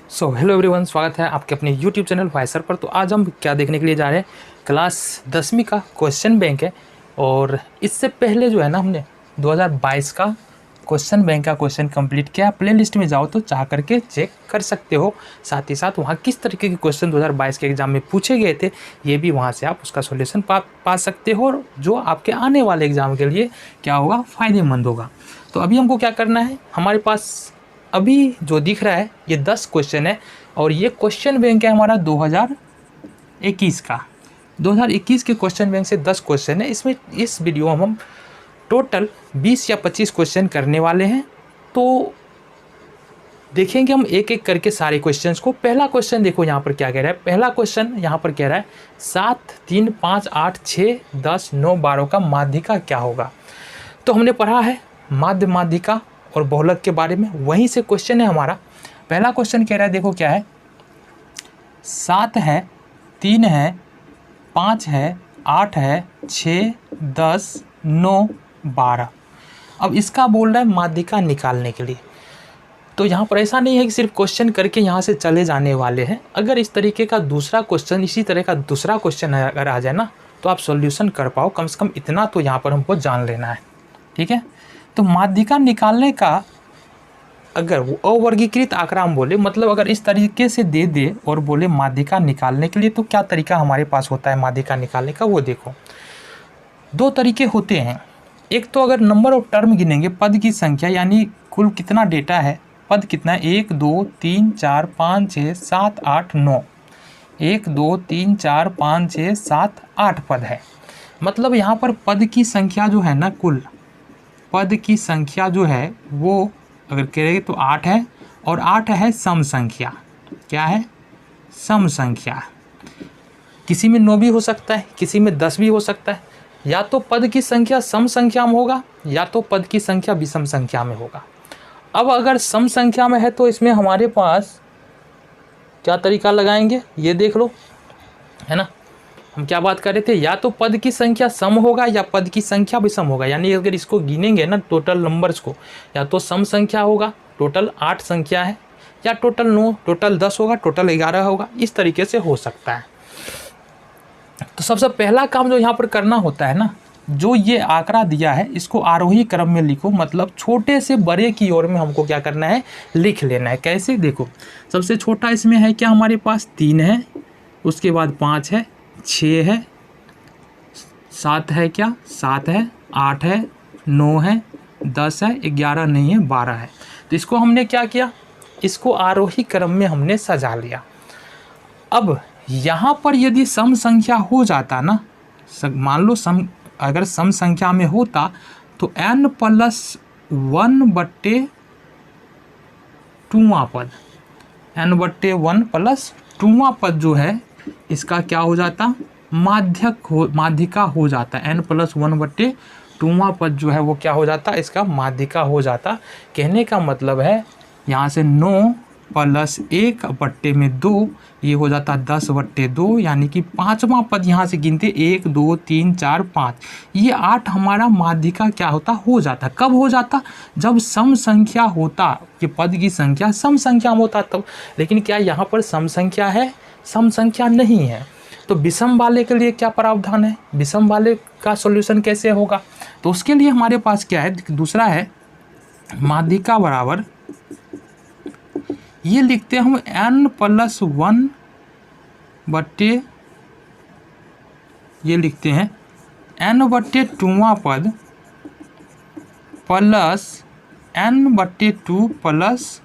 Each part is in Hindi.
सो हेलो एवरीवन, स्वागत है आपके अपने यूट्यूब चैनल वाइसर पर। तो आज हम क्या देखने के लिए जा रहे हैं, क्लास 10वीं का क्वेश्चन बैंक है। और इससे पहले जो है ना, हमने 2022 का क्वेश्चन बैंक का क्वेश्चन कंप्लीट किया। प्लेलिस्ट में जाओ तो चाह करके चेक कर सकते हो। साथ ही साथ वहाँ किस तरीके के क्वेश्चन 2022 के एग्ज़ाम में पूछे गए थे, ये भी वहाँ से आप उसका सोल्यूशन पा सकते हो, और जो आपके आने वाले एग्ज़ाम के लिए क्या होगा, फ़ायदेमंद होगा। तो अभी हमको क्या करना है, हमारे पास अभी जो दिख रहा है ये 10 क्वेश्चन है, और ये क्वेश्चन बैंक है हमारा 2021 का। 2021 के क्वेश्चन बैंक से 10 क्वेश्चन है। इसमें इस वीडियो में हम टोटल 20 या 25 क्वेश्चन करने वाले हैं। तो देखेंगे हम एक एक करके सारे क्वेश्चंस को। पहला क्वेश्चन देखो यहाँ पर क्या कह रहा है। पहला क्वेश्चन यहाँ पर कह रहा है 7, 3, 5, 8, 6, 10, 9, 12 का माध्यिका क्या होगा। तो हमने पढ़ा है माध्य, माध्यिका और बहुलक के बारे में, वहीं से क्वेश्चन है हमारा। पहला क्वेश्चन कह रहा है, देखो क्या है, 7 है, 3 है, 5 है, 8 है, 6, 10, 9, 12। अब इसका बोल रहा है माध्यिका निकालने के लिए। तो यहाँ पर ऐसा नहीं है कि सिर्फ क्वेश्चन करके यहाँ से चले जाने वाले हैं। अगर इस तरीके का दूसरा क्वेश्चन, इसी तरह का दूसरा क्वेश्चन अगर आ जाए ना, तो आप सॉल्यूशन कर पाओ। कम से कम इतना तो यहाँ पर हमको जान लेना है, ठीक है। तो माध्यिका निकालने का, अगर वो अवर्गीकृत आंकड़ा हम बोले, मतलब अगर इस तरीके से दे दे और बोले माध्यिका निकालने के लिए, तो क्या तरीका हमारे पास होता है माध्यिका निकालने का, वो देखो। दो तरीके होते हैं। एक तो अगर नंबर ऑफ टर्म गिनेंगे, पद की संख्या, यानी कुल कितना डेटा है, पद कितना है, 1, 2, 3, 4, 5, 6, 7, 8, 9। 1, 2, 3, 4, 5, 6, 7, 8 पद है। मतलब यहाँ पर पद की संख्या जो है ना, कुल पद की संख्या जो है वो अगर करेंगे तो 8 है, और 8 है सम संख्या। क्या है? सम संख्या। किसी में 9 भी हो सकता है, किसी में 10 भी हो सकता है। या तो पद की संख्या सम संख्या में होगा, या तो पद की संख्या विषम संख्या में होगा। अब अगर सम संख्या में है तो इसमें हमारे पास क्या तरीका लगाएंगे, ये देख लो, है ना। हम क्या बात कर रहे थे, या तो पद की संख्या सम होगा या पद की संख्या विषम होगा। यानी अगर इसको गिनेंगे ना टोटल नंबर्स को, या तो सम संख्या होगा, टोटल 8 संख्या है, या टोटल 9, टोटल 10 होगा, टोटल 11 होगा। इस तरीके से हो सकता है। तो सबसे पहला काम जो यहाँ पर करना होता है ना, जो ये आंकड़ा दिया है इसको आरोही क्रम में लिखो। मतलब छोटे से बड़े की ओर में हमको क्या करना है, लिख लेना है। कैसे? देखो, सबसे छोटा इसमें है क्या, हमारे पास 3 है, उसके बाद 5 है, 6 है, 7 है, क्या 7 है, 8 है, 9 है, 10 है, 11 नहीं है, 12 है। तो इसको हमने क्या किया, इसको आरोही क्रम में हमने सजा लिया। अब यहाँ पर यदि सम संख्या हो जाता ना, मान लो अगर सम संख्या में होता तो n+1/2वां पद, n/1+2वां पद जो है इसका क्या हो जाता, माध्यिका हो जाता। n+1/2वां पद जो है वो क्या हो जाता, इसका माध्यिका हो जाता। कहने का मतलब है यहाँ से 9 + 1/2, ये हो जाता 10/2, यानी कि 5वां पद यहाँ से गिनते 1, 2, 3, 4, 5। ये 8 हमारा माध्यिका क्या होता, हो जाता। कब हो जाता, जब सम संख्या होता, ये पद की संख्या सम संख्या में होता तब। लेकिन क्या यहाँ पर सम संख्या है, सम संख्या नहीं है। तो विषम वाले के लिए क्या प्रावधान है, विषम वाले का सॉल्यूशन कैसे होगा। तो उसके लिए हमारे पास क्या है, दूसरा है माध्यिका बराबर, ये लिखते हैं हम n+1 बट्टे, ये लिखते हैं n/2वां पद प्लस n/2 प्लस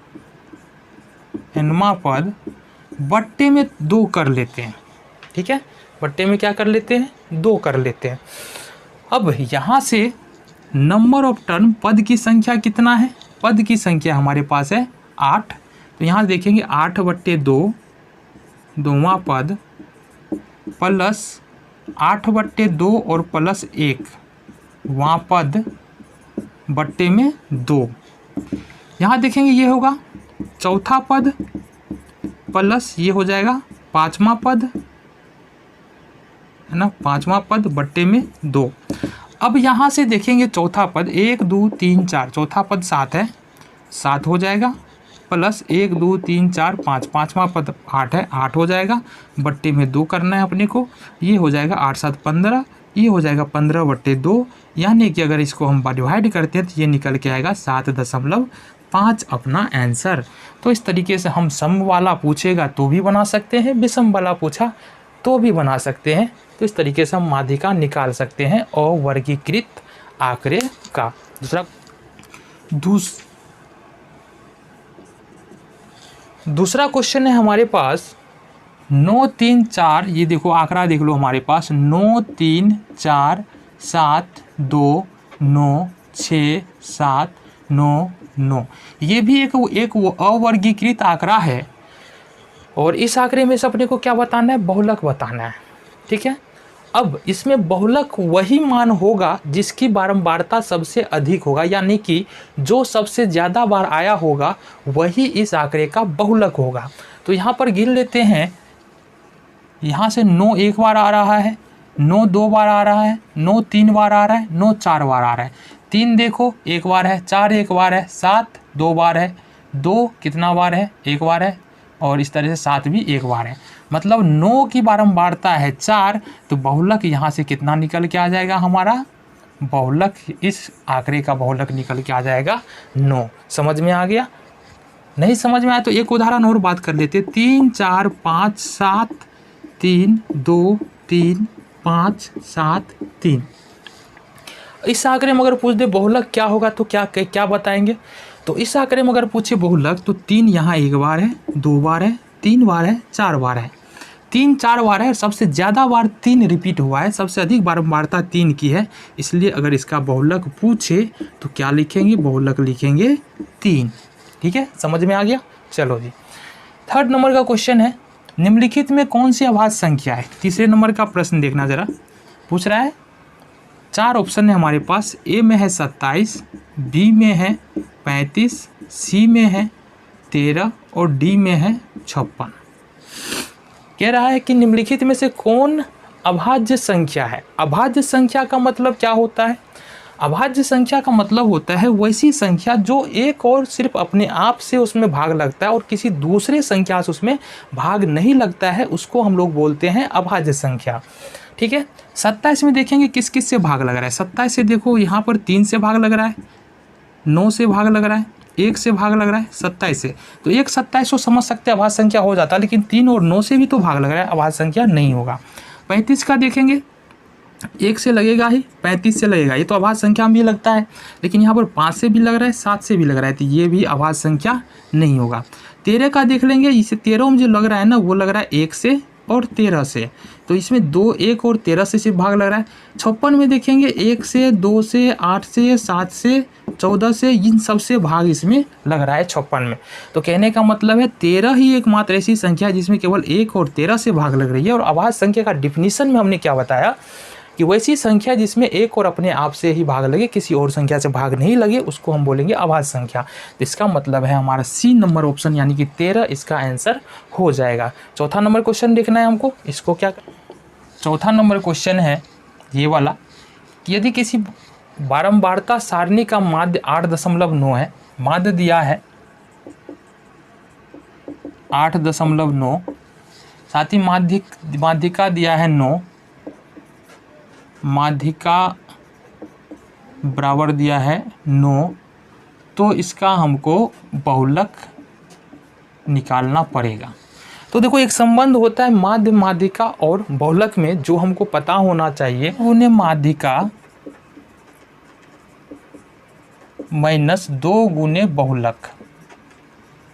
nवां पद बट्टे में 2 कर लेते हैं। ठीक है, बट्टे में क्या कर लेते हैं, 2 कर लेते हैं। अब यहाँ से नंबर ऑफ टर्म, पद की संख्या कितना है, पद की संख्या हमारे पास है 8। तो यहाँ देखेंगे 8/2 2वां पद प्लस 8/2 और प्लस 1 वां पद बट्टे में 2। यहाँ देखेंगे ये होगा चौथा पद प्लस ये हो जाएगा 5वां पद, है ना, 5वां पद बट्टे में 2। अब यहाँ से देखेंगे चौथा पद 1, 2, 3, 4, चौथा पद 7 है, 7 हो जाएगा प्लस 1 2 3 4 5, पाँचवा पद 8 है, 8 हो जाएगा, बट्टे में 2 करना है अपने को, ये हो जाएगा 8 7 15, ये हो जाएगा 15/2, यानी कि अगर इसको हम डिवाइड करते हैं तो ये निकल के आएगा 7.5 अपना आंसर। तो इस तरीके से हम सम वाला पूछेगा तो भी बना सकते हैं, विषम वाला पूछा तो भी बना सकते हैं। तो इस तरीके से हम माध्यिका निकाल सकते हैं अवर्गीकृत आंकड़े का। दूसरा क्वेश्चन है हमारे पास 9 3 4, ये देखो आंकड़ा देख लो हमारे पास 9 3 4 7 2 9 6 7 9 9, ये भी एक अवर्गीकृत आंकड़ा है और इस आंकड़े में से अपने को क्या बताना है, बहुलक बताना है। ठीक है, अब इसमें बहुलक वही मान होगा जिसकी बारंबारता सबसे अधिक होगा, यानी कि जो सबसे ज़्यादा बार आया होगा वही इस आंकड़े का बहुलक होगा। तो यहाँ पर गिन लेते हैं, यहाँ से 9 एक बार आ रहा है, 9 2 बार आ रहा है, 9 3 बार आ रहा है, 9 4 बार आ रहा है, 3 देखो एक बार है, 4 एक बार है, 7 2 बार है, 2 कितना बार है, एक बार है, और इस तरह से 7 भी एक बार है। मतलब 9 की बारंबारता है 4, तो बहुलक यहाँ से कितना निकल के आ जाएगा, हमारा बहुलक इस आंकड़े का बहुलक निकल के आ जाएगा 9। समझ में आ गया? नहीं समझ में आया तो एक उदाहरण और बात कर लेते। 3 4 5 7 3 2 3 5 7 3, इस आंकड़े में अगर पूछ दे बहुलक क्या होगा तो क्या बताएंगे? तो इस आंकड़े में अगर पूछे बहुलक तो 3 यहाँ एक बार है, 2 बार है, 3 बार है, 4 बार है, 3 4 बार है, सबसे ज़्यादा बार 3 रिपीट हुआ है, सबसे अधिक बारंबारता 3 की है, इसलिए अगर इसका बहुलक पूछे तो क्या लिखेंगे, बहुलक लिखेंगे 3। ठीक है, समझ में आ गया? चलो जी, 3rd नंबर का क्वेश्चन है, निम्नलिखित में कौन सी अभाज्य संख्या है? तीसरे नंबर का प्रश्न देखना जरा, पूछ रहा है 4 ऑप्शन है हमारे पास, ए में है 27, बी में है 35, सी में है 13 और डी में है 56। कह रहा है कि निम्नलिखित में से कौन अभाज्य संख्या है? अभाज्य संख्या का मतलब क्या होता है? अभाज्य संख्या का मतलब होता है वैसी संख्या जो एक और सिर्फ अपने आप से उसमें भाग लगता है और किसी दूसरे संख्या से उसमें भाग नहीं लगता है, उसको हम लोग बोलते हैं अभाज्य संख्या। ठीक है, 27 में देखेंगे किस किस से भाग लग रहा है। 27 से देखो यहाँ पर 3 से भाग लग रहा है, 9 से भाग लग रहा है, 1 से भाग लग रहा है, 27 से। तो 1 27 को समझ सकते हैं अभाज्य संख्या हो जाता है, लेकिन 3 और 9 से भी तो भाग लग रहा है, अभाज्य संख्या नहीं होगा। 35 का देखेंगे, 1 से लगेगा ही, 35 से लगेगा, ये तो अभाज्य संख्या में भी लगता है, लेकिन यहाँ पर 5 से भी लग रहा है, 7 से भी लग रहा है, तो ये भी अभाज्य संख्या नहीं होगा। 13 का देख लेंगे, इसे 13 में जो लग रहा है ना वो लग रहा है 1 से और 13 से, तो इसमें 2 1 और 13 से सिर्फ भाग लग रहा है। 56 में देखेंगे 1 से 2 से 8 से 7 से 14 से, इन सब से भाग इसमें लग रहा है 56 में। तो कहने का मतलब है 13 ही एकमात्र ऐसी संख्या है जिसमें केवल 1 और 13 से भाग लग रही है। और अभाज्य संख्या का डिफिनीशन में हमने क्या बताया कि वैसी संख्या जिसमें एक और अपने आप से ही भाग लगे, किसी और संख्या से भाग नहीं लगे, उसको हम बोलेंगे अभाज्य संख्या। तो इसका मतलब है हमारा सी नंबर ऑप्शन यानी कि 13 इसका आंसर हो जाएगा। 4था नंबर क्वेश्चन देखना है हमको, इसको क्या, 4था नंबर क्वेश्चन है ये वाला कि यदि किसी बारंबारता सारणी का माध्य 8.9 है, माध्य दिया है 8.9, साथ ही माध्यिका दिया है 9, माध्यिका बराबर दिया है 9, तो इसका हमको बहुलक निकालना पड़ेगा। तो देखो एक संबंध होता है माध्य माध्यिका और बहुलक में, जो हमको पता होना चाहिए, उन्हें माध्यिका माइनस 2 गुने बहुलक,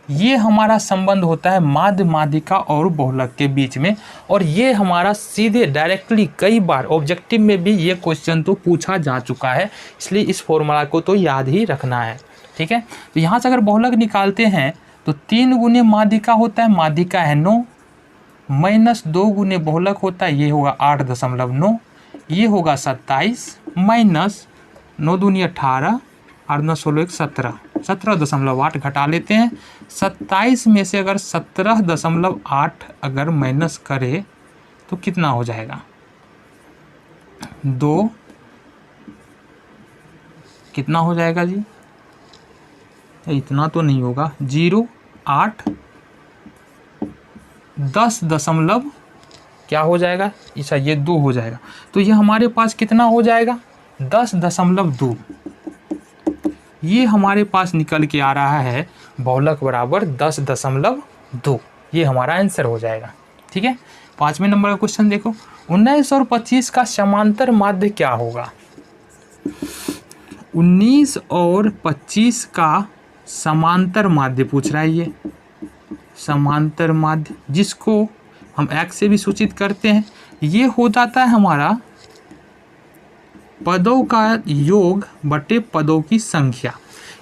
ये हमारा संबंध होता है माध्य माध्यिका और बहुलक के बीच में। और ये हमारा सीधे डायरेक्टली कई बार ऑब्जेक्टिव में भी ये क्वेश्चन तो पूछा जा चुका है, इसलिए इस फॉर्मूला को तो याद ही रखना है। ठीक है, तो यहाँ से अगर बहुलक निकालते हैं तो 3 गुने माध्यिका होता है, माध्यिका है 9, माइनस 2 गुने बहुलक होता है, ये होगा 8.9, ये होगा 27, माइनस 9 दूनी 18, 8 9 16 17, 17.8 घटा लेते हैं। 27 में से अगर 17.8 अगर माइनस करें तो कितना हो जाएगा, 2 कितना हो जाएगा जी, इतना तो नहीं होगा, 0 8 10 क्या हो जाएगा, अच्छा ये 2 हो जाएगा। तो ये हमारे पास कितना हो जाएगा, 10.2। ये हमारे पास निकल के आ रहा है बहुलक बराबर 10.2। ये हमारा आंसर हो जाएगा। ठीक है, 5वें नंबर का क्वेश्चन देखो, 19 और 25 का समांतर माध्य क्या होगा। 19 और 25 का समांतर माध्य पूछ रहा है। ये समांतर माध्य जिसको हम x से भी सूचित करते हैं, ये हो जाता है हमारा पदों का योग बटे पदों की संख्या।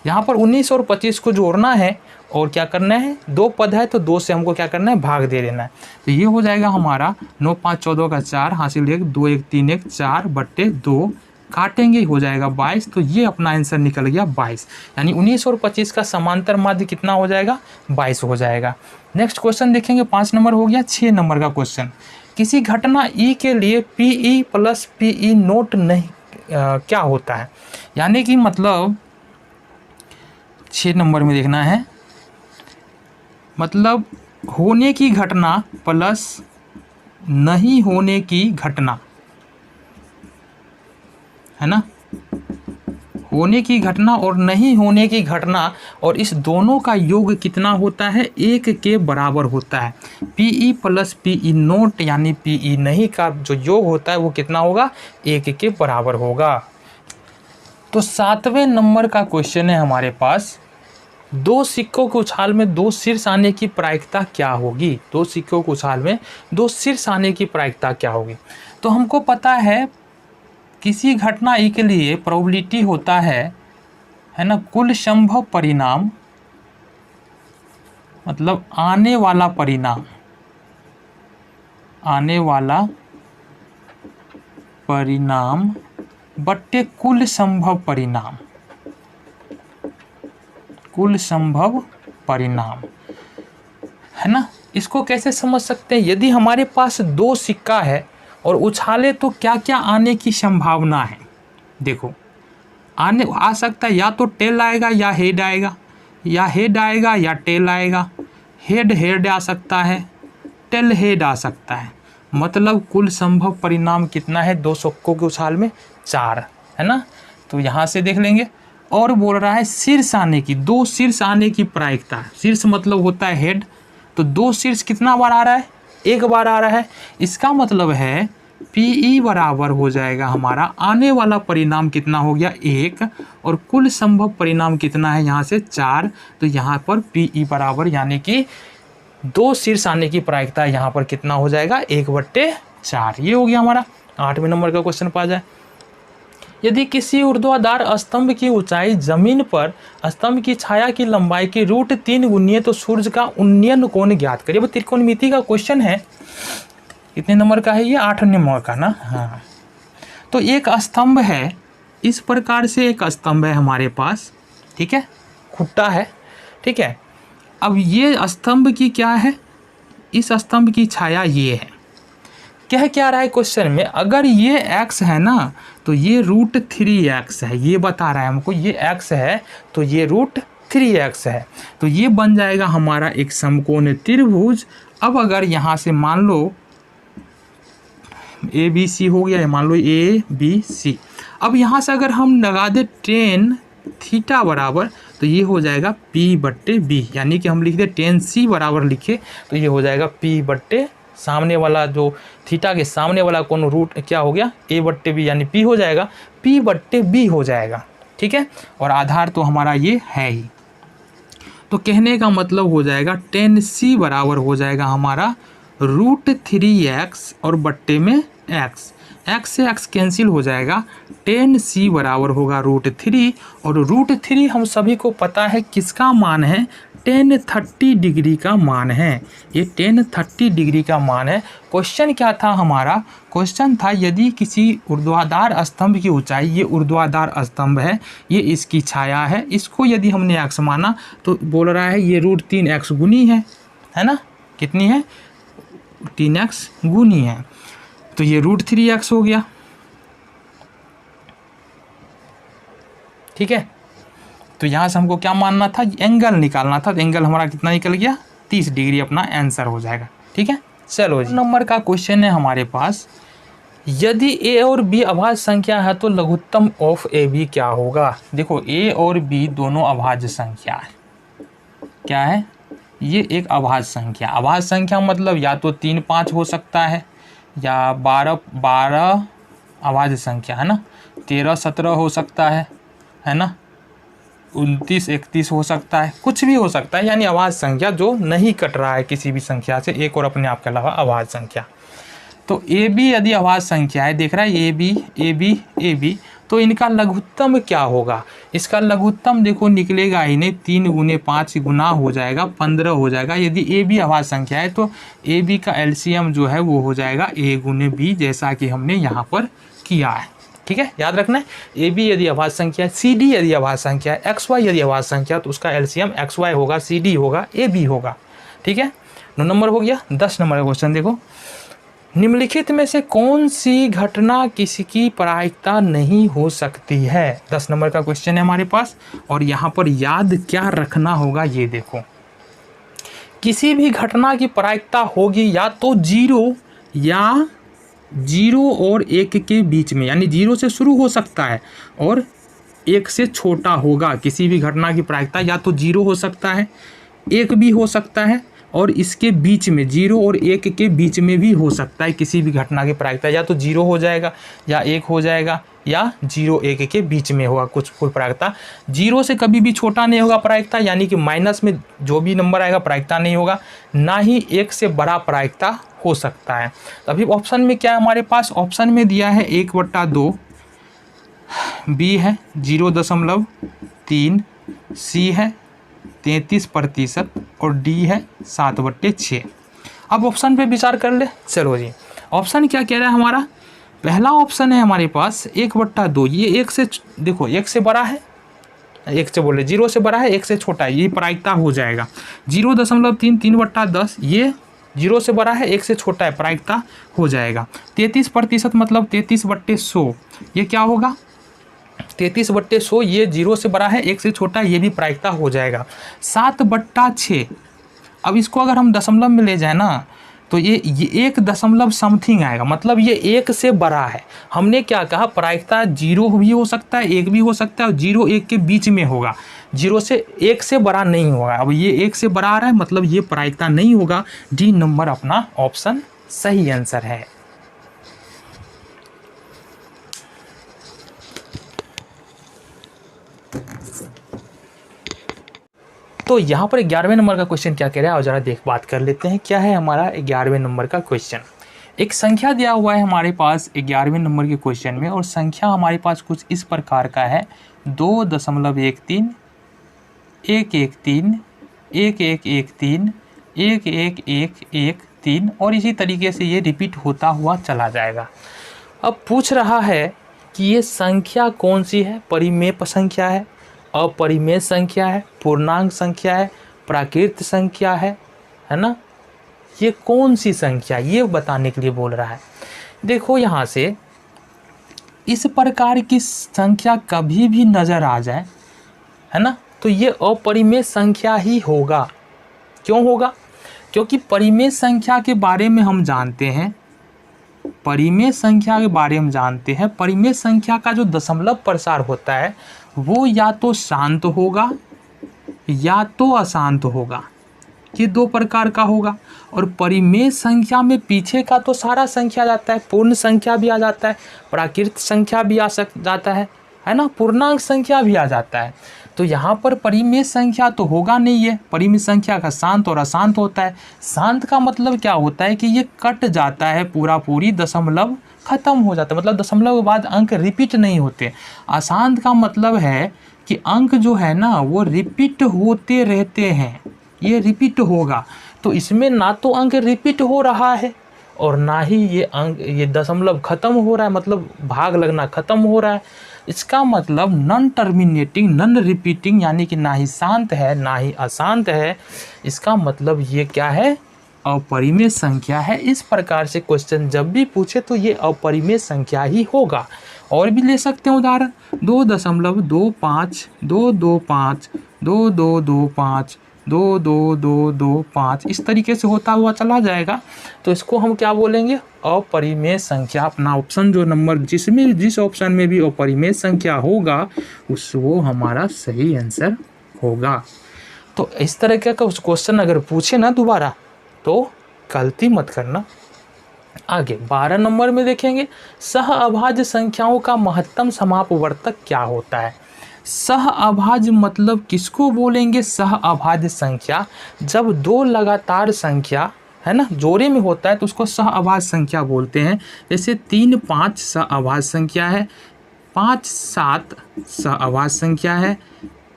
यहाँ पर 19 और 25 को जोड़ना है और क्या करना है, 2 पद है तो 2 से हमको क्या करना है, भाग दे देना है। तो ये हो जाएगा हमारा 9 5 14 का 4 हासिल 1 2 1 3 1 4 बट्टे 2 काटेंगे हो जाएगा 22। तो ये अपना आंसर निकल गया 22, यानी 19 और 25 का समांतर माध्य कितना हो जाएगा, 22 हो जाएगा। नेक्स्ट क्वेश्चन देखेंगे, 5 नंबर हो गया। 6 नंबर का क्वेश्चन, किसी घटना ई के लिए पी प्लस पी नोट नहीं क्या होता है, यानी कि मतलब 6 नंबर में देखना है, मतलब होने की घटना प्लस नहीं होने की घटना, है ना, होने की घटना और नहीं होने की घटना, और इस दोनों का योग कितना होता है, 1 के बराबर होता है। पीई प्लस पीई नोट यानी पीई नहीं का जो योग होता है वो कितना होगा, 1 के बराबर होगा। तो 7वें नंबर का क्वेश्चन है हमारे पास, 2 सिक्कों के उछाल में 2 शीर्ष आने की प्रायिकता क्या होगी। 2 सिक्कों के उछाल में 2 शीर्ष आने की प्रायिकता क्या होगी। तो हमको पता है किसी घटना ई के लिए प्रोबेबिलिटी होता है ना, कुल संभव परिणाम, मतलब आने वाला परिणाम, आने वाला परिणाम बट्टे कुल संभव परिणाम, कुल संभव परिणाम, है ना। इसको कैसे समझ सकते हैं, यदि हमारे पास 2 सिक्का है और उछाले तो क्या क्या आने की संभावना है। देखो आने आ सकता है, या तो टेल आएगा या हेड आएगा, या हेड आएगा या टेल आएगा, हेड हेड आ सकता है, टेल हेड आ सकता है। मतलब कुल संभव परिणाम कितना है, 2 सिक्कों के उछाल में 4, है ना। तो यहाँ से देख लेंगे, और बोल रहा है शीर्ष आने की, 2 शीर्ष आने की प्रायिकता। शीर्ष मतलब होता है हेड, तो 2 शीर्ष कितना बार आ रहा है, 1 बार आ रहा है। इसका मतलब है पीई बराबर हो जाएगा हमारा आने वाला परिणाम कितना हो गया 1, और कुल संभव परिणाम कितना है यहाँ से 4। तो यहाँ पर पीई बराबर यानी कि 2 शीर्ष आने की प्रायिकता यहाँ पर कितना हो जाएगा, 1/4। ये हो गया हमारा 8वें नंबर का क्वेश्चन पा जाए। यदि किसी ऊर्ध्वाधर स्तंभ की ऊंचाई जमीन पर स्तंभ की छाया की लंबाई की √3 गुनी तो सूर्य का उन्नयन कोण ज्ञात करिए। वो त्रिकोणमिति का क्वेश्चन है। कितने नंबर का है ये, 8 नंबर का ना। हाँ, तो एक स्तंभ है, इस प्रकार से एक स्तंभ है हमारे पास, ठीक है, खुट्टा है, ठीक है। अब ये स्तंभ की क्या है, इस स्तंभ की छाया ये है। क्या रहा है क्वेश्चन में, अगर ये x है ना तो ये √3x है, ये बता रहा है हमको, ये x है तो ये √3x है। तो ये बन जाएगा हमारा एक समकोण त्रिभुज। अब अगर यहाँ से मान लो ABC हो गया, मान लो ABC, अब यहाँ से अगर हम लगा दे tan थीटा बराबर, तो ये हो जाएगा P/B, यानी कि हम लिख दे tan C बराबर लिखे तो ये हो जाएगा P/, सामने वाला जो थीटा के सामने वाला कोण रूट क्या हो गया, A/B यानी P हो जाएगा, P/B हो जाएगा, ठीक है। और आधार तो हमारा ये है ही। तो कहने का मतलब हो जाएगा tan C बराबर हो जाएगा हमारा √3x और बट्टे में x से x कैंसिल हो जाएगा, tan C बराबर होगा √3, और √3 हम सभी को पता है किसका मान है, tan 30 डिग्री का मान है। ये tan 30 डिग्री का मान है। क्वेश्चन क्या था हमारा, क्वेश्चन था यदि किसी ऊर्ध्वाधर स्तंभ की ऊंचाई, ये ऊर्ध्वाधर स्तंभ है, ये इसकी छाया है, इसको यदि हमने x माना तो बोल रहा है ये √3x गुनी है ना, कितनी है, 3x गुनी है, तो ये √3x हो गया, ठीक है। तो यहाँ से हमको क्या मानना था, एंगल निकालना था। तो एंगल हमारा कितना निकल गया, 30 डिग्री अपना आंसर हो जाएगा। ठीक है, चलो जी, नंबर का क्वेश्चन है हमारे पास, यदि ए और बी अभाज्य संख्या है तो लघुत्तम ऑफ ए बी क्या होगा। देखो ए और बी दोनों अभाज्य संख्या है, क्या है ये, एक अभाज्य संख्या। अभाज्य संख्या मतलब या तो 3 5 हो सकता है, या 12 अभाज्य संख्या है ना, 13 17 हो सकता है ना, 29 31 हो सकता है, कुछ भी हो सकता है, यानी अभाज्य संख्या जो नहीं कट रहा है किसी भी संख्या से, एक और अपने आप के अलावा अभाज्य संख्या। तो ए बी यदि अभाज्य संख्या है, देख रहा है ए बी, तो इनका लघुत्तम क्या होगा। इसका लघुत्तम देखो निकलेगा ही नहीं, 3 गुने 5 गुना हो जाएगा, 15 हो जाएगा। यदि ए बी अभाज्य संख्या है तो ए बी का एलसीएम जो है वो हो जाएगा ए गुने बी, जैसा कि हमने यहाँ पर किया है। ठीक है, याद रखना है, ए बी यदि अभाज्य संख्या है, सी डी यदि अभाज्य संख्या है, एक्स वाई यदि अभाज्य संख्या है, तो उसका एलसीएम एक्स वाई होगा, सी डी होगा, ए बी होगा। ठीक है, 9 नंबर हो गया। 10 नंबर का क्वेश्चन देखो, निम्नलिखित में से कौन सी घटना किसी की प्रायिकता नहीं हो सकती है। 10 नंबर का क्वेश्चन है हमारे पास, और यहाँ पर याद क्या रखना होगा ये देखो, किसी भी घटना की प्रायिकता होगी या तो 0 या 0 और 1 के बीच में, यानी 0 से शुरू हो सकता है और 1 से छोटा होगा। किसी भी घटना की प्रायिकता या तो 0 हो सकता है, 1 भी हो सकता है, और इसके बीच में 0 और 1 के बीच में भी हो सकता है। किसी भी घटना की प्रायिकता या तो 0 हो जाएगा या 1 हो जाएगा, या 0 1 के बीच में होगा कुछ प्रायिकता। 0 से कभी भी छोटा नहीं होगा प्रायिकता, यानी कि माइनस में जो भी नंबर आएगा प्रायिकता नहीं होगा, ना ही 1 से बड़ा प्रायिकता हो सकता है। तो अभी ऑप्शन में क्या है हमारे पास, ऑप्शन में दिया है 1/2, बी है 0.3, सी है 33% और डी है 7/6। अब ऑप्शन पे विचार कर ले। चलो जी, ऑप्शन क्या कह रहा है हमारा, पहला ऑप्शन है हमारे पास 1/2, ये 1 से देखो 1 से बड़ा है, 1 से बोले 0 से बड़ा है, 1 से छोटा है, ये प्रायिकता हो जाएगा। 0.3 3/10, ये 0 से बड़ा है, 1 से छोटा है, प्रायिकता हो जाएगा। 33% मतलब 33/100, ये क्या होगा 33/100, ये 0 से बड़ा है, 1 से छोटा है, ये भी प्रायिकता हो जाएगा। 7/6, अब इसको अगर हम दशमलव में ले जाए ना तो ये 1 दशमलव समथिंग आएगा, मतलब ये 1 से बड़ा है। हमने क्या कहा, प्रायिकता 0 भी हो सकता है, 1 भी हो सकता है, और 0 1 के बीच में होगा, 0 से 1 से बड़ा नहीं होगा। अब ये 1 से बड़ा आ रहा है, मतलब ये प्रायिकता नहीं होगा। डी नंबर अपना ऑप्शन सही आंसर है। तो यहाँ पर 11वें नंबर का क्वेश्चन क्या कह रहा है, और जरा बात कर लेते हैं क्या है हमारा 11वें नंबर का क्वेश्चन। एक संख्या दिया हुआ है हमारे पास 11वें नंबर के क्वेश्चन में, और संख्या हमारे पास कुछ इस प्रकार का है, 2.13 113 1113 111113, और इसी तरीके से ये रिपीट होता हुआ चला जाएगा। अब पूछ रहा है कि ये संख्या कौन सी है, परिमेय संख्या है, अपरिमेय संख्या है, पूर्णांक संख्या है, प्राकृत संख्या है ना, ये कौन सी संख्या, ये बताने के लिए बोल रहा है। देखो यहाँ से इस प्रकार की संख्या कभी भी नज़र आ जाए, है ना, तो ये अपरिमेय संख्या ही होगा। क्यों होगा, क्योंकि परिमेय संख्या के बारे में हम जानते हैं, परिमेय संख्या के बारे में जानते हैं, परिमेय संख्या का जो दशमलव प्रसार होता है वो या तो शांत होगा या तो अशांत होगा, ये 2 प्रकार का होगा। और परिमेय संख्या में पीछे का तो सारा संख्या आ जाता है, पूर्ण संख्या भी आ जाता है, प्राकृत संख्या भी आ जाता है ना, पूर्णांक संख्या भी आ जाता है। तो यहाँ पर परिमेय संख्या तो होगा नहीं, है परिमेय संख्या का शांत और अशांत होता है। शांत का मतलब क्या होता है कि ये कट जाता है, पूरी दशमलव खत्म हो जाता है, मतलब दशमलव के बाद अंक रिपीट नहीं होते। अशांत का मतलब है कि अंक जो है ना वो रिपीट होते रहते हैं, ये रिपीट होगा। तो इसमें ना तो अंक रिपीट हो रहा है और ना ही ये दशमलव खत्म हो रहा है, मतलब भाग लगना खत्म हो रहा है। इसका मतलब नॉन टर्मिनेटिंग नॉन रिपीटिंग, यानी कि ना ही शांत है ना ही अशांत है। इसका मतलब ये क्या है, अपरिमेय संख्या है। इस प्रकार से क्वेश्चन जब भी पूछे तो ये अपरिमेय संख्या ही होगा। और भी ले सकते हैं उदाहरण, 2.25 225 2225 22225 इस तरीके से होता हुआ चला जाएगा। तो इसको हम क्या बोलेंगे, अपरिमेय संख्या। अपना ऑप्शन जो नंबर जिस ऑप्शन में भी अपरिमेय संख्या होगा वो हमारा सही आंसर होगा। तो इस तरह का क्वेश्चन अगर पूछे ना दोबारा तो गलती मत करना। आगे 12 नंबर में देखेंगे, सह अभाज्य संख्याओं का महत्तम समापवर्तक क्या होता है। सह अभाज्य मतलब किसको बोलेंगे, सह अभाज्य संख्या जब दो लगातार संख्या है ना जोड़े में होता है तो उसको सह अभाज्य संख्या बोलते हैं। जैसे 3 5 सह अभाज्य संख्या है, 5 7 सह अभाज्य संख्या है,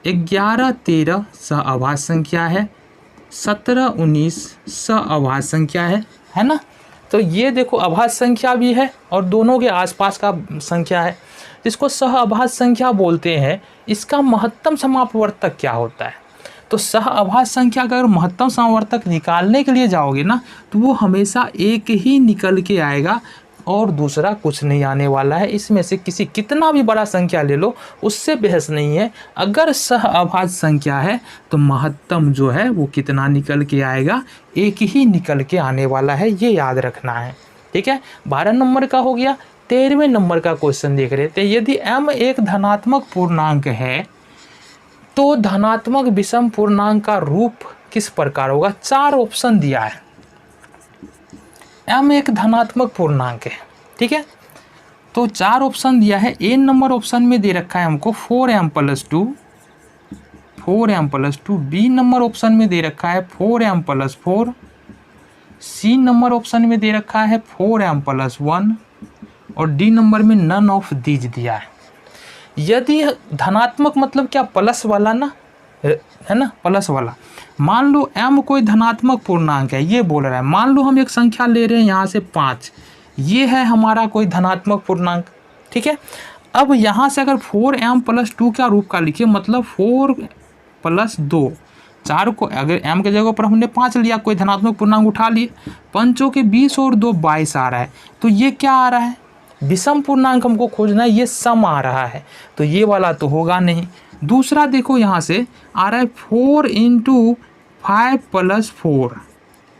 11 13 सह अभाज्य संख्या है, 17 19 सह अभाज्य संख्या है ना। तो ये देखो अभाज्य संख्या भी है और दोनों के आसपास का संख्या है, जिसको सह अभाज्य संख्या बोलते हैं। इसका महत्तम समापवर्तक क्या होता है, तो सह अभाज्य संख्या का अगर महत्तम समापवर्तक निकालने के लिए जाओगे ना तो वो हमेशा एक ही निकल के आएगा और दूसरा कुछ नहीं आने वाला है। इसमें से कितना भी बड़ा संख्या ले लो उससे बहस नहीं है। अगर सह अभाज्य संख्या है तो महत्तम जो है वो कितना निकल के आएगा, एक ही निकल के आने वाला है, ये याद रखना है। ठीक है, 12 नंबर का हो गया। 13वें नंबर का क्वेश्चन देख रहे थे, यदि m एक धनात्मक पूर्णांक है तो धनात्मक विषम पूर्णांक का रूप किस प्रकार होगा। 4 ऑप्शन दिया है। m एक धनात्मक पूर्णांक है, ठीक है, तो 4 ऑप्शन दिया है। ए नंबर ऑप्शन में दे रखा है हमको 4m + 2, 4m + 2। B number option में दे रखा है 4m + 4। सी नंबर ऑप्शन में दे रखा है 4m + 1 और डी नंबर में नन ऑफ दीज दिया है। यदि धनात्मक मतलब क्या, प्लस वाला ना, है ना, प्लस वाला। मान लो m कोई धनात्मक पूर्णांक है, ये बोल रहा है। मान लो हम एक संख्या ले रहे हैं यहाँ से 5, ये है हमारा कोई धनात्मक पूर्णांक, ठीक है। अब यहाँ से अगर 4m + 2 का रूप का लिखे, मतलब 4 + 2, 4 को अगर m के जगह पर हमने 5 लिया, कोई धनात्मक पूर्णांक उठा लिए, 5 के 20 और 2 22 आ रहा है। तो ये क्या आ रहा है, विषम पूर्णांक हमको खोजना है, ये सम आ रहा है, तो ये वाला तो होगा नहीं। दूसरा देखो यहाँ से आ रहा है 4 × 5 + 4,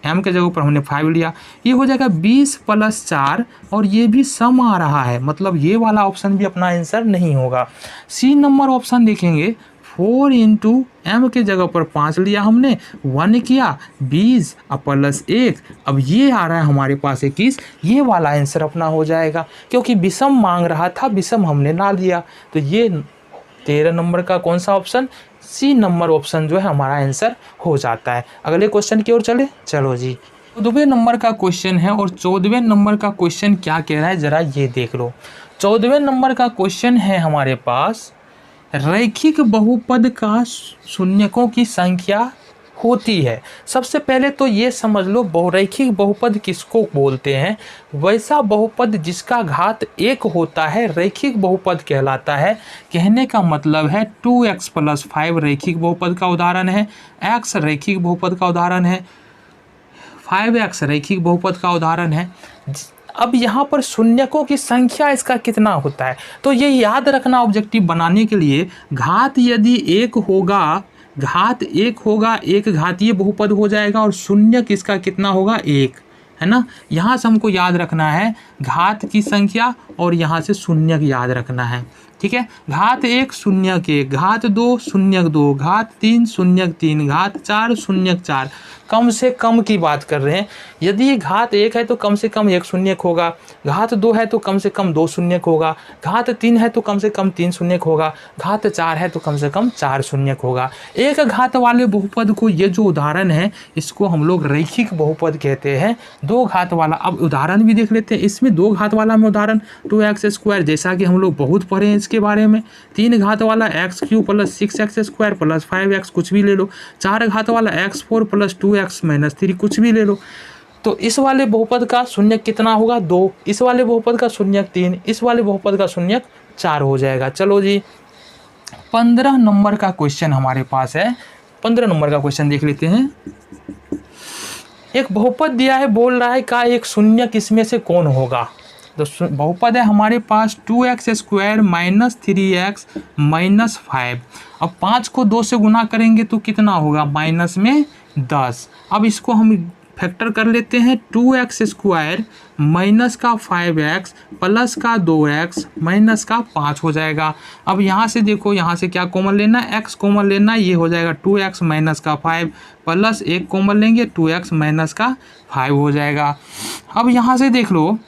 m के जगह पर हमने 5 लिया, ये हो जाएगा 20 + 4 और ये भी सम आ रहा है, मतलब ये वाला ऑप्शन भी अपना आंसर नहीं होगा। सी नंबर ऑप्शन देखेंगे, 4 × m के जगह पर 5 लिया हमने, 1 किया, 20 + 1, अब ये आ रहा है हमारे पास 21, ये वाला आंसर अपना हो जाएगा, क्योंकि विषम मांग रहा था, विषम हमने ना लिया। तो ये 13 नंबर का कौन सा ऑप्शन, सी नंबर ऑप्शन जो है हमारा आंसर हो जाता है। अगले क्वेश्चन की ओर चलो जी। 14वें नंबर का क्वेश्चन है और 14वें नंबर का क्वेश्चन क्या कह रहा है जरा ये देख लो। 14वें नंबर का क्वेश्चन है हमारे पास, रैखिक बहुपद का शून्यकों की संख्या होती है। सबसे पहले तो ये समझ लो बहुरैखिक बहुपद किसको बोलते हैं, वैसा बहुपद जिसका घात 1 होता है रैखिक बहुपद कहलाता है। कहने का मतलब है 2x + 5 रैखिक बहुपद का उदाहरण है, x रैखिक बहुपद का उदाहरण है, 5x रैखिक बहुपद का उदाहरण है। अब यहाँ पर शून्यकों की संख्या इसका कितना होता है, तो ये याद रखना ऑब्जेक्टिव बनाने के लिए, घात यदि 1 होगा, घात 1 होगा, एक घातीय बहुपद हो जाएगा और शून्य किसका कितना होगा, 1, है ना। यहाँ से हमको याद रखना है घात की संख्या और यहाँ से शून्य याद रखना है, ठीक है। घात 1 शून्यक 1, घात 2 शून्यक 2, घात 3 शून्यक 3, घात 4 शून्यक 4। कम से कम की बात कर रहे हैं। यदि घात 1 है तो कम से कम 1 शून्यक होगा, घात 2 है तो कम से कम 2 शून्यक होगा, घात 3 है तो कम से कम 3 शून्यक होगा, घात 4 है तो कम से कम 4 शून्यक होगा। एक घात वाले बहुपद को, ये जो उदाहरण है इसको हम लोग रैखिक बहुपद कहते हैं। 2 घात वाला, अब उदाहरण भी देख लेते हैं। इसमें 2 घात वाला में उदाहरण 2x², जैसा कि हम लोग बहुत पढ़े हैं इसके बारे में। 3 घात वाला x³ + 6x² + 5x, कुछ भी ले लो। 4 घात वाला x4 + 2x - 3, कुछ भी ले लो। तो इस वाले बहुपद का शून्यक कितना होगा, 2, इस वाले बहुपद का शून्यक 3, इस वाले बहुपद का शून्यक 4 हो जाएगा। चलो जी 15 नंबर का क्वेश्चन हमारे पास है। 15 नंबर का क्वेश्चन देख लेते हैं। एक बहुपद दिया है, बोल रहा है का एक शून्यक इसमें से कौन होगा। तो बहुपद है हमारे पास 2x² माइनस 3x माइनस 5। अब 5 को 2 से गुना करेंगे तो कितना होगा, माइनस में 10। अब इसको हम फैक्टर कर लेते हैं, 2x² माइनस का 5x प्लस का 2x माइनस का 5 हो जाएगा। अब यहाँ से देखो, यहाँ से क्या कॉमन लेना है, x कॉमन लेना है, ये हो जाएगा 2x माइनस का 5 प्लस 1 कॉमन लेंगे 2x माइनस का 5 हो जाएगा। अब यहाँ से देख लो,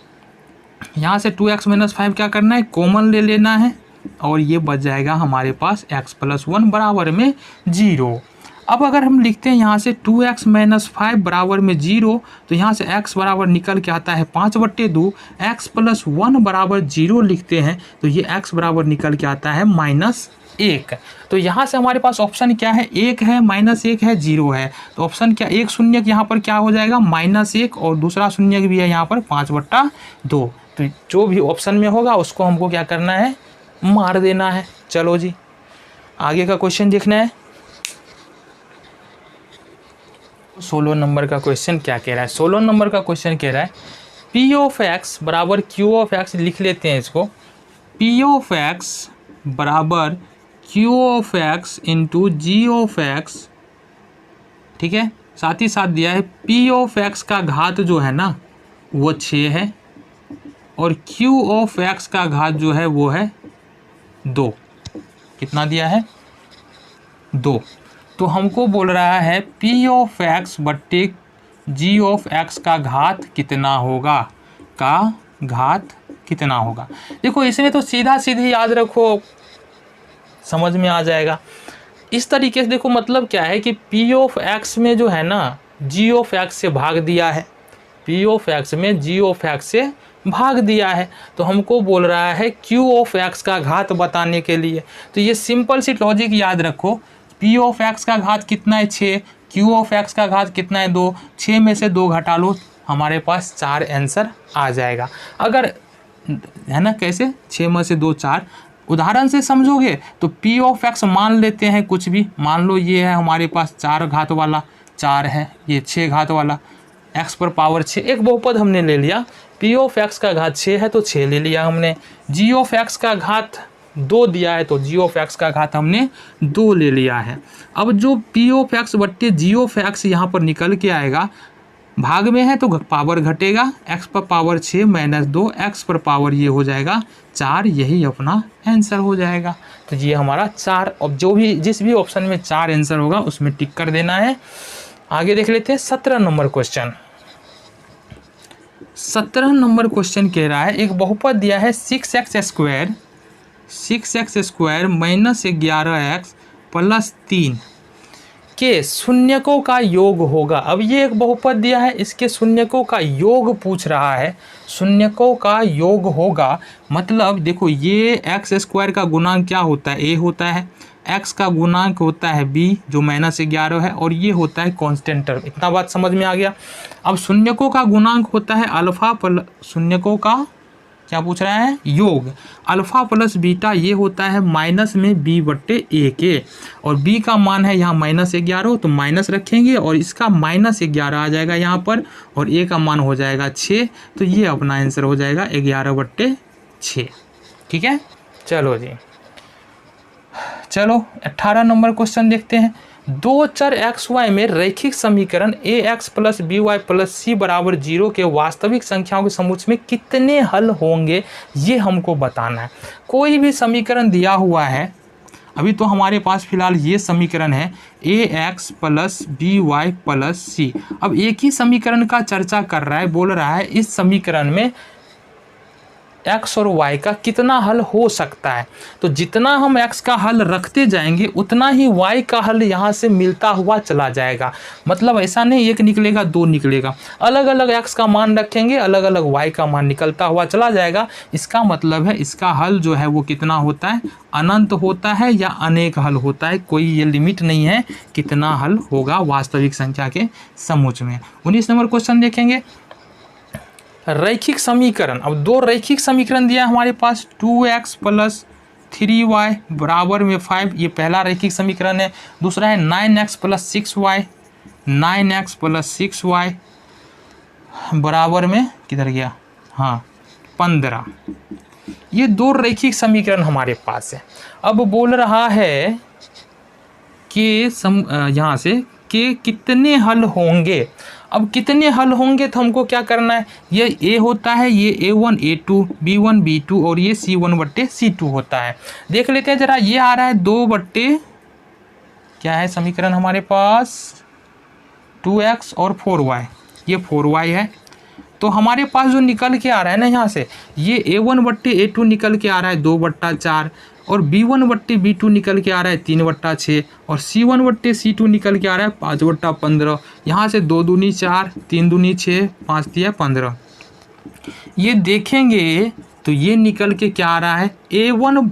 यहाँ से 2x माइनस 5 क्या करना है, कॉमन ले लेना है और ये बच जाएगा हमारे पास x प्लस 1 बराबर में 0। अब अगर हम लिखते हैं यहाँ से 2x माइनस 5 बराबर में 0, तो यहाँ से x बराबर निकल के आता है 5/2, x प्लस 1 बराबर 0 लिखते हैं तो ये x बराबर निकल के आता है -1। तो यहाँ से हमारे पास ऑप्शन क्या है, 1 है, -1 है, 0 है। तो ऑप्शन क्या, एक शून्य यहाँ पर क्या हो जाएगा, -1, और दूसरा शून्य भी है यहाँ पर 5/2। तो जो भी ऑप्शन में होगा उसको हमको क्या करना है, मार देना है। चलो जी आगे का क्वेश्चन देखना है। 16 नंबर का क्वेश्चन क्या कह रहा है, 16 नंबर का क्वेश्चन कह रहा है P ऑफ x बराबर Q ऑफ x, लिख लेते हैं इसको, P ऑफ x बराबर Q of x into G of x, ठीक है। साथ ही साथ दिया है P ऑफ x का घात जो है ना वो 6 है और Q ऑफ x का घात जो है वो है 2। कितना दिया है, 2। तो हमको बोल रहा है P ऑफ x बट्टे G ऑफ x का घात कितना होगा, का घात कितना होगा। देखो इसमें तो सीधा सीधी याद रखो, समझ में आ जाएगा। इस तरीके से देखो, मतलब क्या है कि P ऑफ x में जो है ना G ऑफ x से भाग दिया है, P ऑफ x में G ऑफ x से भाग दिया है, तो हमको बोल रहा है Q ऑफ x का घात बताने के लिए। तो ये सिंपल सी लॉजिक याद रखो, P ऑफ x का घात कितना है, 6, Q ऑफ x का घात कितना है, 2, 6 में से 2 घटा लो, हमारे पास 4 आंसर आ जाएगा। अगर है ना कैसे, 6 में से 2 4, उदाहरण से समझोगे तो P ऑफ x मान लेते हैं कुछ भी, मान लो ये है हमारे पास 4 घात वाला, 4 है, ये 6 घात वाला, x पर पावर 6, एक बहुपद हमने ले लिया। P ऑफ x का घात 6 है तो 6 ले लिया हमने। G ऑफ x का घात 2 दिया है तो G ऑफ x का घात हमने 2 ले लिया है। अब जो P ऑफ x बट्टे G ऑफ x यहाँ पर निकल के आएगा, भाग में है तो पावर घटेगा, x पर पावर 6 माइनस 2, x पर पावर ये हो जाएगा 4, यही अपना आंसर हो जाएगा। तो ये हमारा 4, अब जो भी जिस भी ऑप्शन में 4 आंसर होगा उसमें टिक कर देना है। आगे देख लेते हैं 17 नंबर क्वेश्चन। 17 नंबर क्वेश्चन कह रहा है एक बहुपद दिया है 6x² माइनस 11x प्लस 3 के शून्यकों का योग होगा। अब ये एक बहुपद दिया है, इसके शून्यकों का योग पूछ रहा है, शून्यकों का योग होगा, मतलब देखो ये x² का गुणांक क्या होता है, a होता है, x का गुणांक होता है b जो -11 है, और ये होता है कांस्टेंट टर्म। इतना बात समझ में आ गया। अब शून्यकों का गुणांक होता है अल्फा शून्यकों का क्या पूछ रहा है, योग, अल्फा प्लस बीटा, ये होता है माइनस में b/a के, और b का मान है यहाँ -11 तो माइनस रखेंगे और इसका -11 आ जाएगा यहाँ पर, और a का मान हो जाएगा 6, तो ये अपना आंसर हो जाएगा 11/6। ठीक है, चलो जी, चलो 18 नंबर क्वेश्चन देखते हैं। दो चर एक्स वाई में रैखिक समीकरण ax plus by plus c बराबर 0 के वास्तविक संख्याओं के समुच्चय में कितने हल होंगे, ये हमको बताना है। कोई भी समीकरण दिया हुआ है, अभी तो हमारे पास फिलहाल ये समीकरण है ax plus by plus c। अब एक ही समीकरण का चर्चा कर रहा है, बोल रहा है इस समीकरण में x और y का कितना हल हो सकता है। तो जितना हम x का हल रखते जाएंगे उतना ही y का हल यहाँ से मिलता हुआ चला जाएगा। मतलब ऐसा नहीं एक निकलेगा दो निकलेगा, अलग अलग x का मान रखेंगे, अलग अलग y का मान निकलता हुआ चला जाएगा। इसका मतलब है इसका हल जो है वो कितना होता है, अनंत होता है या अनेक हल होता है, कोई ये लिमिट नहीं है कितना हल होगा वास्तविक संख्या के समुच्चय में। 19 नंबर क्वेश्चन देखेंगे, रैखिक समीकरण। अब दो रैखिक समीकरण दिया हमारे पास 2x प्लस 3y बराबर में 5, ये पहला रैखिक समीकरण है। दूसरा है 9x plus 6y, 9x plus 6y बराबर में किधर गया, हाँ 15। ये दो रैखिक समीकरण हमारे पास है। अब बोल रहा है कि यहाँ से कि कितने हल होंगे। अब कितने हल होंगे तो हमको क्या करना है, ये ए होता है, ये A1 A2 B1 B2 और ये C1/C2 होता है। देख लेते हैं जरा, ये आ रहा है 2 क्या है समीकरण हमारे पास 2x और 4y, ये 4y है। तो हमारे पास जो निकल के आ रहा है ना यहाँ से, ये A1/A2 निकल के आ रहा है 2/4 और B1/B2 निकल के आ रहा है 3/6 और C1/C2 निकल के आ रहा है 5/15। यहाँ से 2 दूनी 4, 3 दूनी 6, 5 दिया 15। ये देखेंगे तो ये निकल के क्या आ रहा है, A1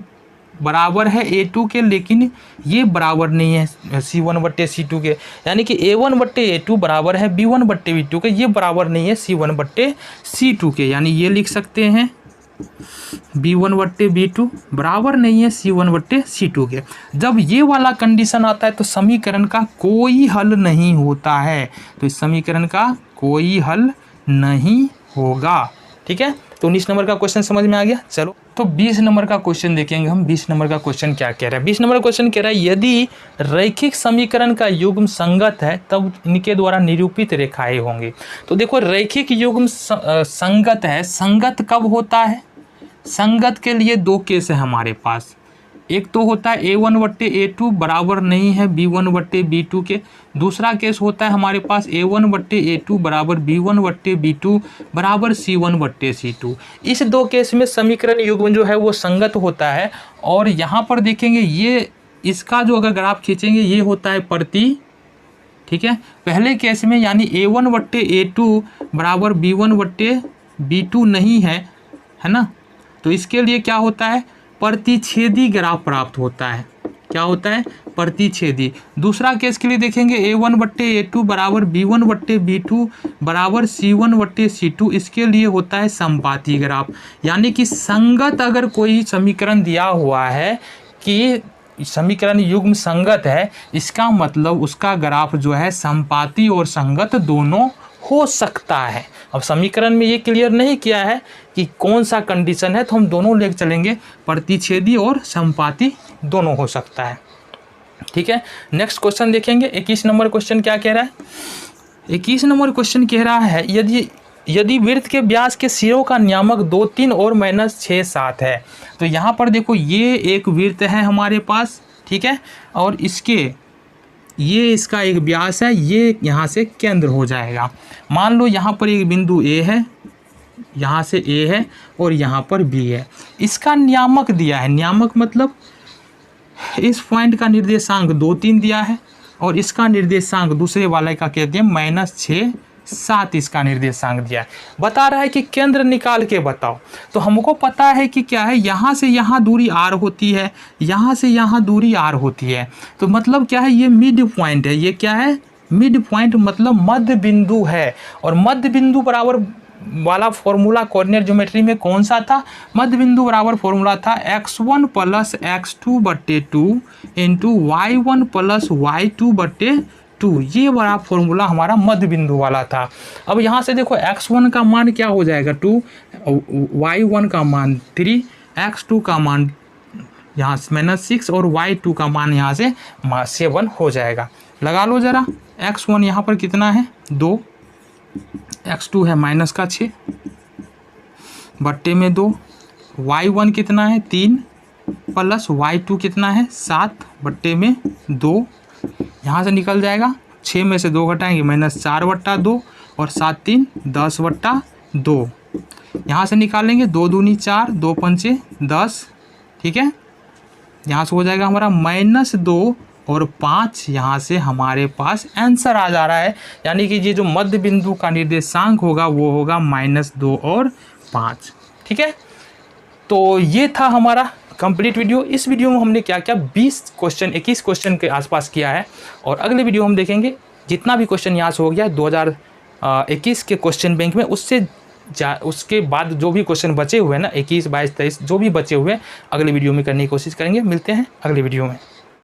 बराबर है A2 के, लेकिन ये बराबर नहीं है C1/C2 के, यानी कि A1/A2 बराबर है B1/B2 के, ये बराबर नहीं है C1/C2 के। यानी ये लिख सकते हैं B1/B2 बराबर नहीं है C1/C2 के। जब ये वाला कंडीशन आता है तो समीकरण का कोई हल नहीं होता है, तो इस समीकरण का कोई हल नहीं होगा। ठीक है, तो 19 नंबर का क्वेश्चन समझ में आ गया। चलो तो 20 नंबर का क्वेश्चन देखेंगे हम। 20 नंबर का क्वेश्चन क्या कह रहा है, 20 नंबर का क्वेश्चन कह रहा है यदि रैखिक समीकरण का युग्म संगत है तब इनके द्वारा निरूपित रेखाएं होंगी। तो देखो रैखिक युग्म संगत है, संगत कब होता है, संगत के लिए दो केस है हमारे पास। एक तो होता है A1/A2 बराबर नहीं है B1/B2 के, दूसरा केस होता है हमारे पास A1/A2 बराबर B1/B2 बराबर C1/C2। इस दो केस में समीकरण युग्म जो है वो संगत होता है। और यहाँ पर देखेंगे ये इसका जो अगर ग्राफ खींचेंगे ये होता है प्रति, ठीक है, पहले केस में यानी A1/A2 बराबर B1/B2 नहीं है, है ना, तो इसके लिए क्या होता है, प्रतिच्छेदी ग्राफ प्राप्त होता है। क्या होता है, प्रतिच्छेदी। दूसरा केस के लिए देखेंगे A1/A2 बराबर B1/B2 बराबर C1/C2, इसके लिए होता है संपाती ग्राफ। यानी कि संगत अगर कोई समीकरण दिया हुआ है कि समीकरण युग्म संगत है, इसका मतलब उसका ग्राफ जो है संपाती और संगत दोनों हो सकता है। अब समीकरण में ये क्लियर नहीं किया है कि कौन सा कंडीशन है, तो हम दोनों लेकर चलेंगे, प्रतिच्छेदी और संपाती दोनों हो सकता है। ठीक है, नेक्स्ट क्वेश्चन देखेंगे। 21 नंबर क्वेश्चन क्या कह रहा है, 21 नंबर क्वेश्चन कह रहा है यदि वृत्त के व्यास के सिरों का नियामक 2 3 और -6 7 है। तो यहाँ पर देखो ये एक वृत्त है हमारे पास, ठीक है, और ये इसका एक व्यास है, ये यहाँ से केंद्र हो जाएगा। मान लो यहाँ पर एक बिंदु A है, यहाँ से A है और यहाँ पर B है। इसका नियामक दिया है, नियामक मतलब इस पॉइंट का निर्देशांक 2 3 दिया है और इसका निर्देशांक दूसरे वाले का कहते हैं -6 7 इसका निर्देशांक दिया है। बता रहा है कि केंद्र निकाल के बताओ। तो हमको पता है कि क्या है, यहाँ से यहाँ दूरी r होती है, यहाँ से यहाँ दूरी r होती है। तो मतलब क्या है, ये मिड पॉइंट है। ये क्या है, मिड पॉइंट मतलब मध्य बिंदु है। और मध्य बिंदु बराबर वाला फॉर्मूला कोऑर्डिनेट ज्योमेट्री में कौन सा था, मध्य बिंदु बराबर फॉर्मूला था x1 + x2/2 into y1 + y2/2। ये बड़ा फॉर्मूला हमारा मध्य बिंदु वाला था। अब यहाँ से देखो x1 का मान क्या हो जाएगा 2, y1 का मान 3, x2 का मान यहाँ -6 और y2 का मान यहाँ से 7 हो जाएगा। लगा लो ज़रा, x1 यहाँ पर कितना है 2, x2 है -6 बट्टे में 2, y1 कितना है 3 प्लस y2 कितना है 7 बट्टे में 2। यहाँ से निकल जाएगा, 6 में से 2 घटाएंगे -4/2 और 7 3 10/2। यहाँ से निकालेंगे 2 दूनी 4, 2 पंचे 10, ठीक है। यहाँ से हो जाएगा हमारा -2 और 5। यहाँ से हमारे पास आंसर आ जा रहा है, यानी कि ये जो मध्य बिंदु का निर्देशांक होगा वो होगा -2 और 5। ठीक है, तो ये था हमारा कंप्लीट वीडियो। इस वीडियो में हमने क्या क्या 21 क्वेश्चन के आसपास किया है, और अगले वीडियो हम देखेंगे जितना भी क्वेश्चन यहाँ से हो गया 2021 के क्वेश्चन बैंक में, उसके बाद जो भी क्वेश्चन बचे हुए हैं ना 21 22 23 जो भी बचे हुए अगले वीडियो में करने की कोशिश करेंगे। मिलते हैं अगले वीडियो में।